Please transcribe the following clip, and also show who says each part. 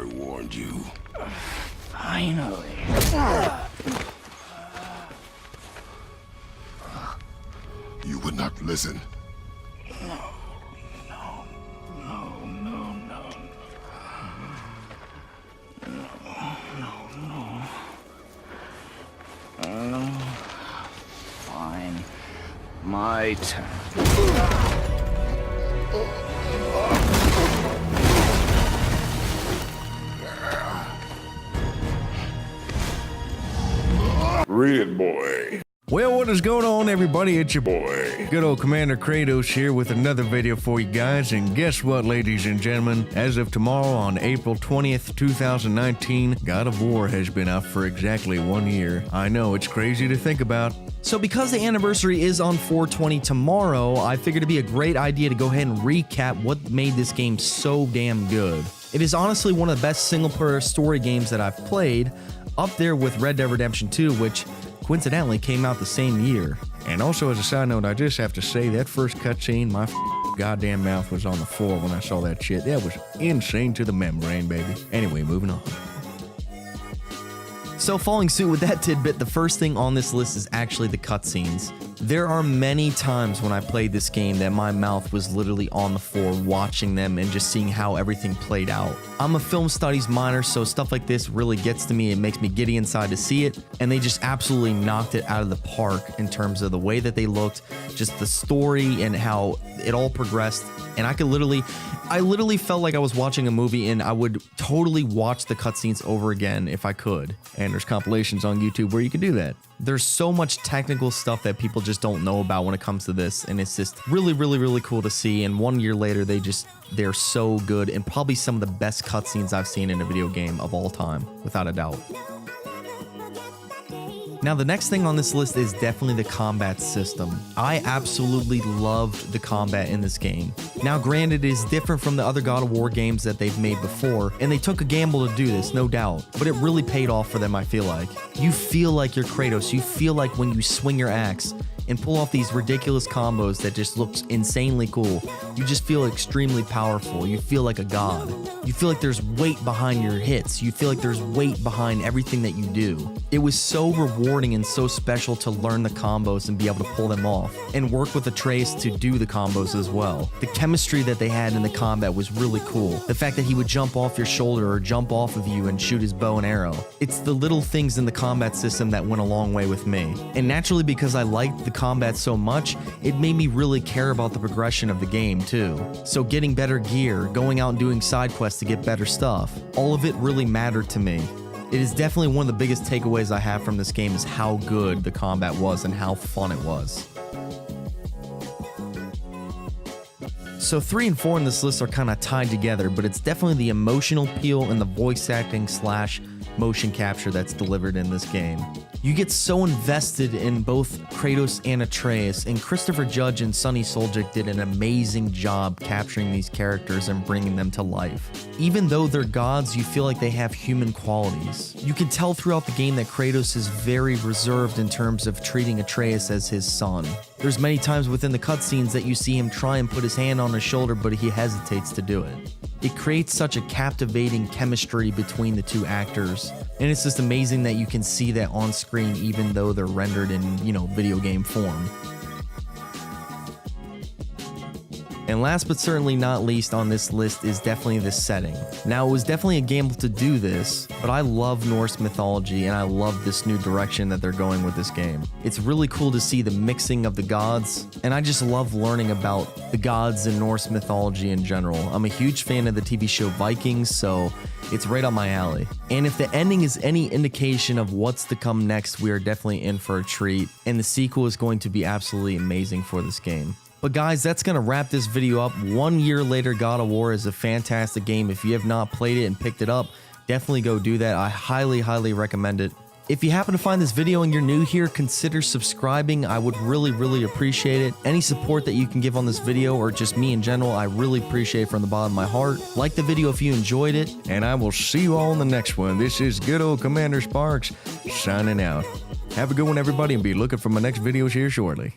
Speaker 1: I warned you.
Speaker 2: Finally.
Speaker 1: You would not listen.
Speaker 2: Fine. My turn.
Speaker 1: Read, boy.
Speaker 3: Well, what is going on, everybody? It's your boy, good old Commander Kratos here with another video for you guys. And guess what, ladies and gentlemen? As of tomorrow on April 20th, 2019, God of War has been out for exactly 1 year. I know, it's crazy to think about.
Speaker 4: So because the anniversary is on 4/20 tomorrow, I figured it'd be a great idea to go ahead and recap what made this game so damn good. It is honestly one of the best single-player story games that I've played, up there with Red Dead Redemption 2, which coincidentally came out the same year.
Speaker 3: And also, as a side note, I just have to say that first cutscene, my goddamn mouth was on the floor when I saw that shit. That was insane to the membrane, baby. Anyway, moving on.
Speaker 4: So following suit with that tidbit, the first thing on this list is actually the cutscenes. There are many times when I played this game that my mouth was literally on the floor watching them and just seeing how everything played out. I'm a film studies minor, so stuff like this really gets to me. It makes me giddy inside to see it, and they just absolutely knocked it out of the park in terms of the way that they looked, just the story and how it all progressed. And I literally felt like I was watching a movie, and I would totally watch the cutscenes over again if I could.
Speaker 3: And there's compilations on YouTube where you can do that.
Speaker 4: There's so much technical stuff that people just don't know about when it comes to this, and it's just really cool to see. And 1 year later, they're so good, and probably some of the best cutscenes I've seen in a video game of all time, without a doubt. Now, the next thing on this list is definitely the combat system. I absolutely loved the combat in this game. Now, granted, it is different from the other God of War games that they've made before, and they took a gamble to do this, no doubt, but it really paid off for them, I feel like. You feel like you're Kratos. You feel like when you swing your axe and pull off these ridiculous combos that just looks insanely cool, you just feel extremely powerful. You feel like a god. You feel like there's weight behind your hits. You feel like there's weight behind everything that you do. It was so rewarding and so special to learn the combos and be able to pull them off, and work with Atreus to do the combos as well. The chemistry that they had in the combat was really cool. The fact that he would jump off your shoulder or jump off of you and shoot his bow and arrow. It's the little things in the combat system that went a long way with me. And naturally, because I liked the combat so much, it made me really care about the progression of the game too. So getting better gear, going out and doing side quests to get better stuff, all of it really mattered to me. It is definitely one of the biggest takeaways I have from this game is how good the combat was and how fun it was. So 3 and 4 in this list are kind of tied together, but it's definitely the emotional appeal and the voice acting / motion capture that's delivered in this game. You get so invested in both Kratos and Atreus, and Christopher Judge and Sonny Soljic did an amazing job capturing these characters and bringing them to life. Even though they're gods, you feel like they have human qualities. You can tell throughout the game that Kratos is very reserved in terms of treating Atreus as his son. There's many times within the cutscenes that you see him try and put his hand on his shoulder, but he hesitates to do it. It creates such a captivating chemistry between the two actors, and it's just amazing that you can see that on screen even though they're rendered in, video game form. And last but certainly not least on this list is definitely the setting. Now, it was definitely a gamble to do this, but I love Norse mythology and I love this new direction that they're going with this game. It's really cool to see the mixing of the gods, and I just love learning about the gods in Norse mythology in general. I'm a huge fan of the TV show Vikings, so it's right up my alley. And if the ending is any indication of what's to come next, we are definitely in for a treat, and the sequel is going to be absolutely amazing for this game. But guys, that's going to wrap this video up. 1 year later, God of War is a fantastic game. If you have not played it and picked it up, definitely go do that. I highly recommend it. If you happen to find this video and you're new here, consider subscribing. I would really appreciate it. Any support that you can give on this video, or just me in general, I really appreciate it from the bottom of my heart. Like the video if you enjoyed it,
Speaker 3: And I will see you all in the next one. This is good old Commander Sparks signing out. Have a good one, everybody, and be looking for my next videos here shortly.